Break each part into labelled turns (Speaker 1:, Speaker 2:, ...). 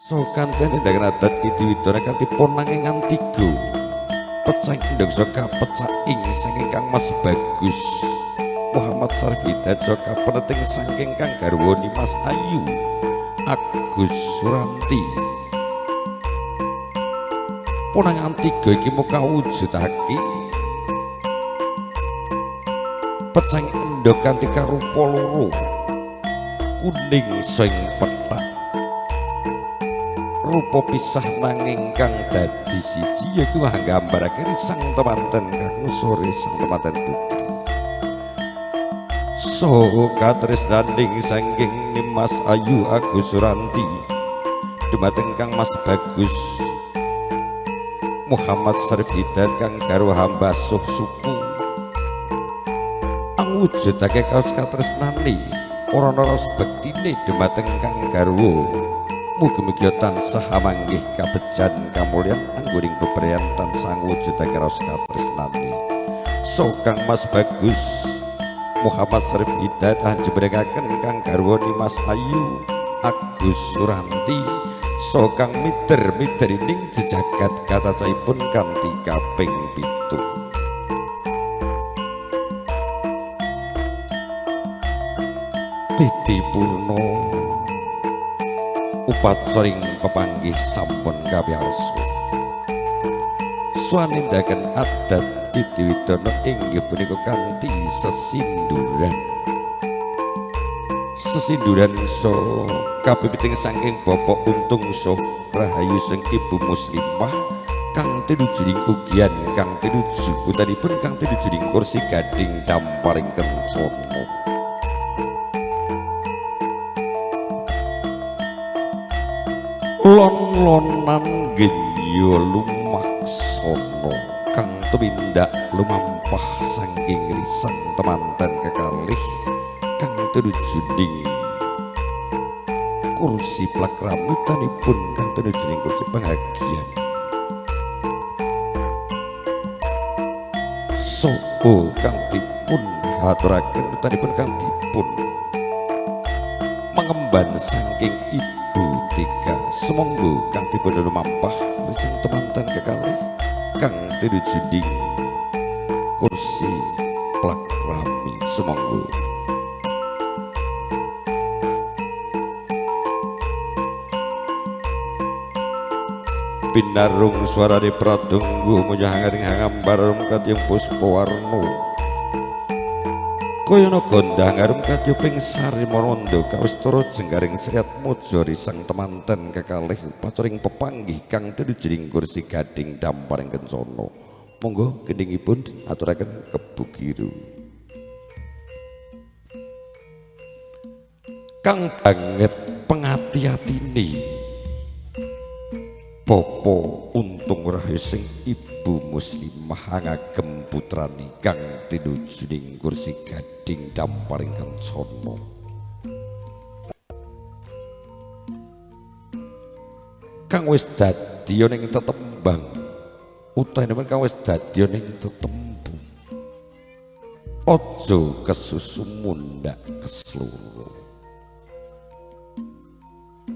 Speaker 1: Sokanten nindakaken adat Idiwidana kanthi ponangengan tiga pecah endhog saka pecah ing saking Kang Mas Bagus Muhammad Syarif Hidayat saka peneting saking Kang garwani Mas Ayu Agus Suranti. Ponangan tiga iki muka wujudake pecah endhog kanthi karupa loro kuning sing pethak rupa pisah nanging kang dadi siji yaiku nggambarake sang temanten kakung sore sang temanten putri saha katresnaning saking Mas Ayu Agus Suranti dumateng Kang Mas Bagus Muhammad Syarif Hidayat kang garwa hamba suh suku awujudake kaos katresnane ora ana bektine dumateng kang garwa. Mugi-mugi tansah amanggih kabejan kamulyan anggoning bebrayaan tansah ngwujudake raos katresnane. Kang Mas Bagus Muhammad Syarif Hidayat anjebrengaken kang garwani Mas Ayu Agus Suranti kang miter-miterining jejagat kacacahipun kanthi kaping 7. Titi Purno upacaring pepanggih sampun kawiarsa. Swanindaken adat Idiwidana inggih punika kanthi sesinduran. Sesinduran kapipiting saking Bapak Untung Rahayu sang Ibu Muslimah kang tinujuning ugian kang tinuju putanipun kang tinujuning kursi gading damparing kencana. Lon-lonan genya lumaksana kang tumindak lumampah saking risang temanten kekalih kang tinujuning kursi plakramitanipun kang tinujuning kursi panghagian. Sopo kang dipun haturaken putanipun kang dipun mengemban saking Ibu Tika semonggo kang dipun lumampah risang temanten kekalih kang tinujuning kursi plakrami semonggo. Pinarung suarane pradangga munyaharing hangambarum kadyang puspawarna kayana gondang arum kadyuping sari maranda kawistara jenggaring Sriat Mojo risang temanten kekalih pacoring pepanggih kang tinujuning kursi gading damparing kencana. Monggo gendhingipun aturaken kebugiru. Kang banget pengati-atine Bapak Untung Rahayu sing Ibu Muslimah ngagem putrane kang tinujuning kursi gading damparing kencana. Kang wis dadi ning tetembang utawa kang wis dadi ning tetembu aja kesusu mundhak kesloro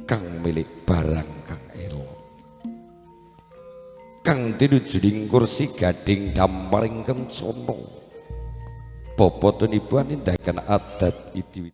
Speaker 1: kang milik barang kang elok kang tinujuning kursi gading damparing kencana. Bapak lan Ibu nindakaken adat Idiwidana